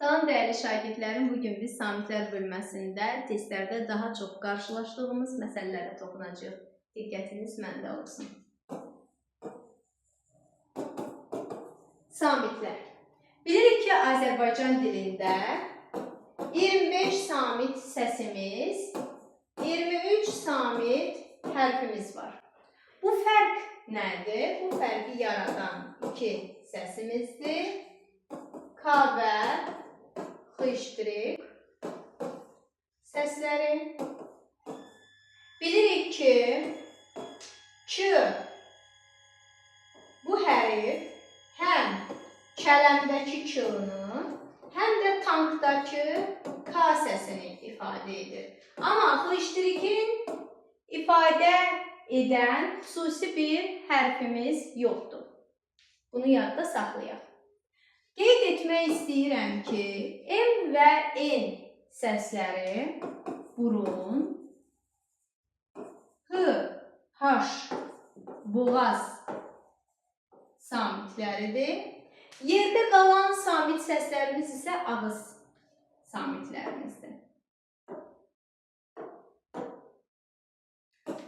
Salam dəyərli şagirdlərim, bugün biz samitlər bölməsində testlərdə daha çox qarşılaşdığımız məsələlərə toxunacağıq. Diqqətiniz məndə olsun. Samitlər. Bilirik ki, Azərbaycan dilində 25 samit səsimiz, 23 samit hərfimiz var. Bu fərq nədir? Bu fərqi yaradan iki səsimizdir. K və X səsləri. Bilirik ki, K bu hərf həm kələmdəki K-nı, həm də tankdakı K səsini ifadə edir. Amma X-in ifadə edən xüsusi bir hərfimiz yoxdur. Bunu yadda saxlayaq. Qeyd etmək istəyirəm ki, M və N səsləri burun, H, H, boğaz samitləridir. Yerdə qalan samit səslərimiz isə ağız samitlərimizdir.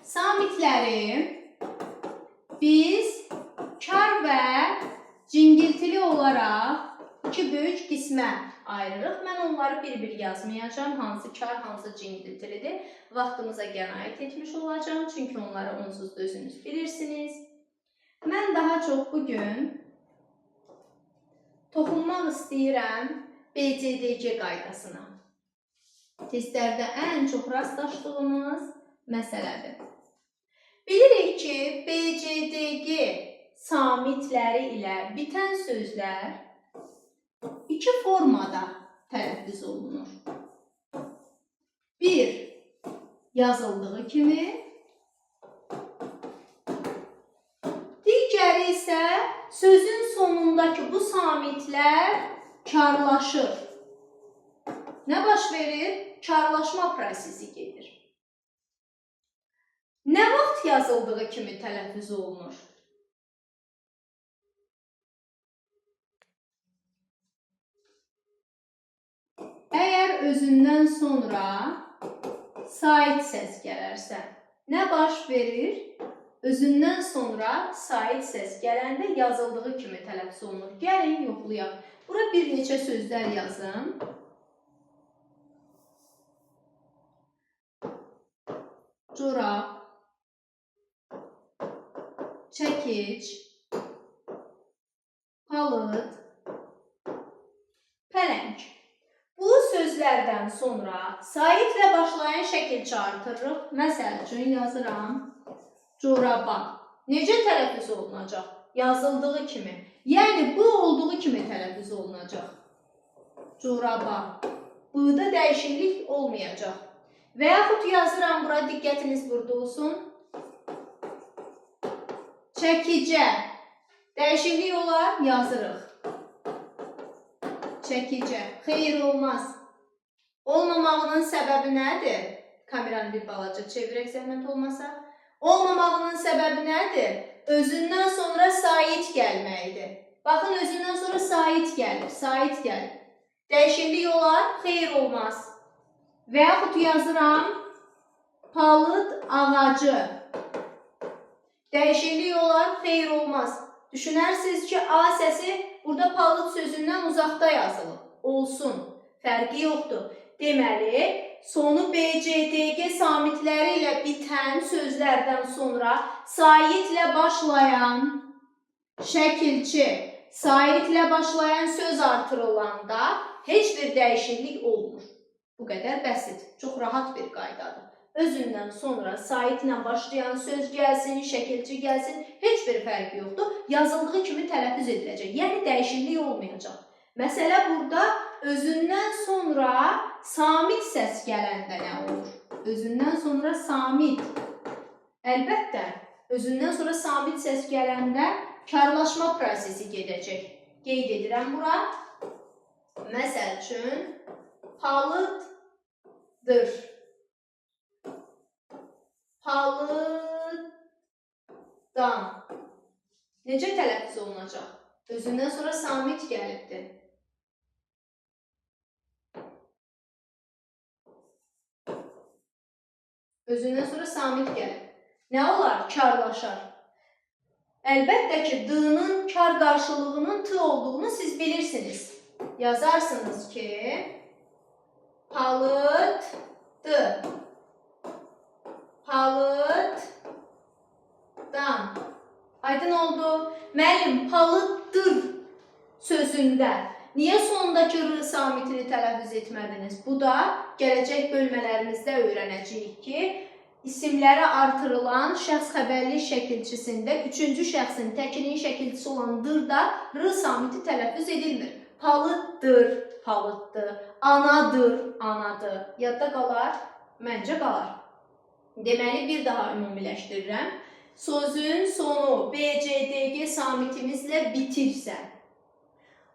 Samitləri biz kar və cingiltili olaraq iki böyük qismə ayırırıq. Mən onları bir-bir yazmayacağım. Hansı kar, hansı cingiltilidir. Vaxtımıza qənaət etmiş olacağım. Çünki onları onsuz da özünüz bilirsiniz. Mən daha çox bugün toxunmaq istəyirəm BCDG qaydasına. Testlərdə ən çox rastlaşdığımız məsələdir. Bilirik ki, BCDG samitləri ilə bitən sözlər iki formada tələffüz olunur. Bir, yazıldığı kimi. Digəri isə sözün sonundakı bu samitlər karlaşır. Nə baş verir? Karlaşma prosesi gedir. Nə vaxt yazıldığı kimi tələffüz olunur? Əgər özündən sonra sait səs gələrsə, nə baş verir? Özündən sonra sait səs gələndə yazıldığı kimi tələffüz olunur. Gəlin, yoxlayaq. Bura bir neçə sözlər yazım. Corab, çəkic, palıd, pələng. Bu sözlərdən sonra saitlə başlayan şəkilçi artırırıq. Məsəl üçün yazıram coraba. Necə tələffüz olunacaq? Yazıldığı kimi. Yəni bu olduğu kimi tələffüz olunacaq. Coraba. Bu-da dəyişiklik olmayacaq. Və yaxud yazıram, bura diqqətiniz burada olsun. Çəkicə. Dəyişiklik olar, yazırıq. Çəkicə. Xeyr, olmaz. Olmamağının səbəbi nədir? Kameranı bir balaca çevirək zəhmət olmasa. Olmamağının səbəbi nədir? Özündən sonra sait gəlməkdir. Baxın, özündən sonra sait gəlir. Sait gəlir. Dəyişiklik olar, xeyr, olmaz. Və yaxud yazıram palıd ağacı. Dəyişiklik olar, xeyr, olmaz. Düşünərsiniz ki, A səsi burada palıd sözündən uzaqda yazılıb. Olsun, fərqi yoxdur. Deməli, sonu BCDG samitləri ilə bitən sözlərdən sonra saitlə başlayan şəkilçi, saitlə başlayan söz artırılanda heç bir dəyişiklik olmur. Bu qədər bəsit, çox rahat bir qaydadır. Özündən sonra saitlə başlayan söz gəlsin, şəkilçi gəlsin, heç bir fərqi yoxdur. Yazıldığı kimi tələffüz ediləcək, yəni dəyişiklik olmayacaq. Məsələ burada özündən sonra samit səs gələndə nə olur? Özündən sonra samit. Əlbəttə, özündən sonra samit səs gələndə karlaşma prosesi gedəcək. Qeyd edirəm bura. Məsəl üçün, palıddır. Palıdan. Necə tələffüz olunacaq? Özündən sonra samit gəlibdir. Özündən sonra samit gəlir. Nə olar? Karlaşar. Əlbəttə ki, D-nın kar qarşılığının T olduğunu siz bilirsiniz. Yazarsınız ki, palıtdı. Palıtdan. Aydın oldu. Müəllim, palıtdır sözündə niyə sondakı R samitini tələffüz etmədiniz? Bu da gələcək bölmələrimizdə öyrənəcəyik ki, isimlərə artırılan şəxs xəbərlik şəkilçisində üçüncü şəxsin təkinin şəkilçisi olan dır-da R samiti tələffüz edilmir. Palıtdır, palıtdır. Anadır, anadır. Yadda qalar? Məncə qalar. Deməli, bir daha ümumiləşdirirəm. Sözün sonu BCDG samitimizlə bitirsə,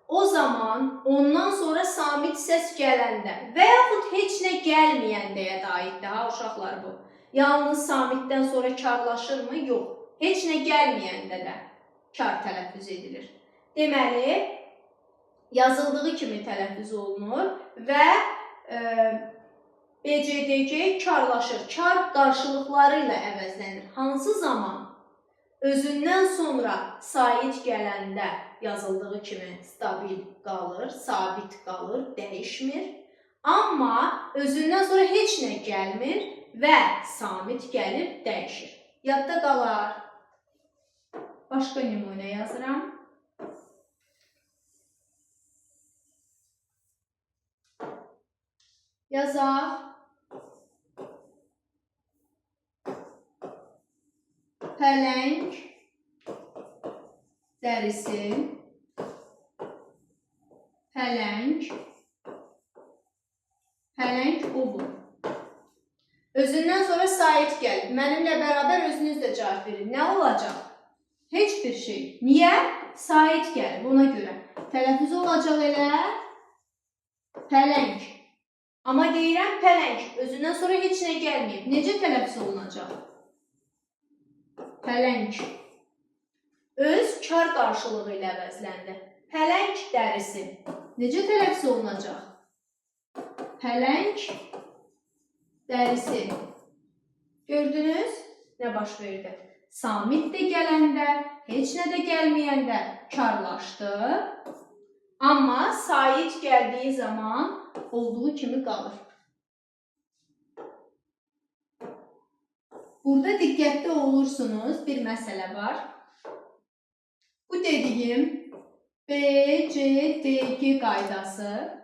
o zaman ondan sonra samit səs gələndə və yaxud heç nə gəlməyəndəyə də aiddir, ha uşaqlar bu. Yalnız samitdən sonra karlaşırmı? Yox. Heç nə gəlməyəndə də kar tələffüz edilir. Deməli, yazıldığı kimi tələffüz olunur və BCDG karlaşır. Kar qarşılıqları ilə əvəzlənir. Hansı zaman? Özündən sonra sait gələndə yazıldığı kimi stabil qalır, sabit qalır, dəyişmir. Amma özündən sonra heç nə gəlmir və samit gəlib dəyişir. Yadda qalar. Başqa nümunə yazıram. Yazaq. Pələng dərisi, pələng ovu. Özündən sonra sait gəlib. Mənimlə bərabər özünüz də cavab verin. Nə olacaq? Heç bir şey. Niyə? Sait gəlib ona görə. Tələffüz olacaq elə pələng. Amma deyirəm pələng. Özündən sonra heç nə gəlməyib. Necə tələffüz olunacaq? Pələng. Öz kar qarşılığı ilə əvəzləndi. Pələng dərisi. Necə tələffüz olunacaq? Pələng dərisi. Gördünüz? Nə baş verdi? Samit də gələndə, heç nə də gəlməyəndə karlaşdı. Amma sait gəldiyi zaman olduğu kimi qalır. Burada diqqətli olursunuz, bir məsələ var. Bu dediyim BCDG qaydası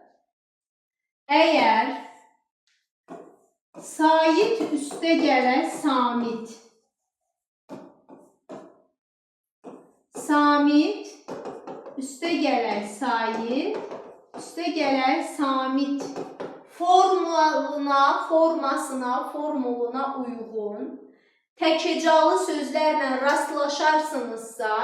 əgər sait üstə gələ samit, samit üstə gələ sait, üstə gələ samit formuluna uyğun təkhecalı sözlərlə rastlaşarsınızsa,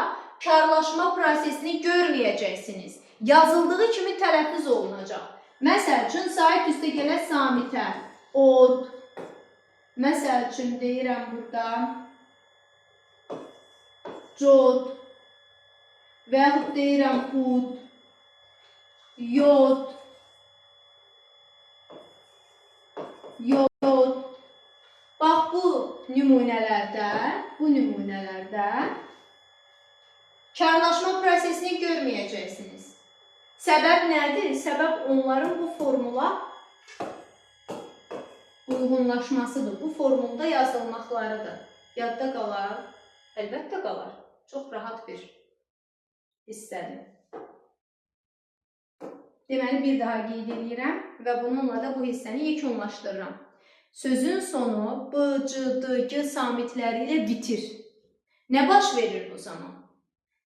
karlaşma prosesini görməyəcəksiniz. Yazıldığı kimi tələffüz olunacaq. Məsəl üçün, sait üstə gələ samitə od, məsəl üçün deyirəm burada cod və yaxud deyirəm ud, yod, yod. Bax, bu nümunələrdə karlaşma prosesini görməyəcəksiniz. Səbəb nədir? Səbəb onların bu formula uyğunlaşmasıdır. Bu formulda yazılmaqlarıdır. Yadda qalar? Əlbəttə qalar. Çox rahat bir hissədir. Deməli, bir daha qeyd edirəm və bununla da bu hissəni yekunlaşdırıram. Sözün sonu B, C, D, G samitləri ilə bitir. Nə baş verir bu zaman?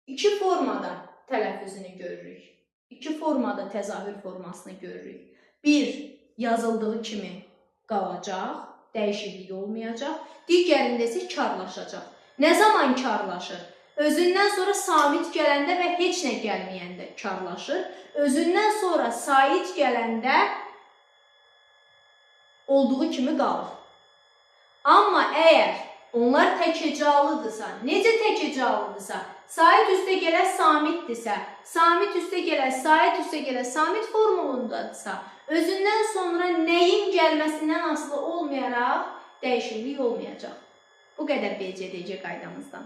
İki formada tələffüzünü görürük. İki formada təzahür formasını görürük. Bir, yazıldığı kimi qalacaq, dəyişiklik olmayacaq. Digərində isə karlaşacaq. Nə zaman karlaşır? Özündən sonra samit gələndə və heç nə gəlməyəndə karlaşır. Özündən sonra sait gələndə olduğu kimi qalır. Amma əgər onlar təkhecalıdırsa, necə təkhecalıdırsa, sait üstə gələ samitdirsə, samit üstə gələ, sait üstə gələ, samit formulundadırsa, özündən sonra nəyin gəlməsindən asılı olmayaraq dəyişiklik olmayacaq. Bu qədər BCDC qaydamızdan.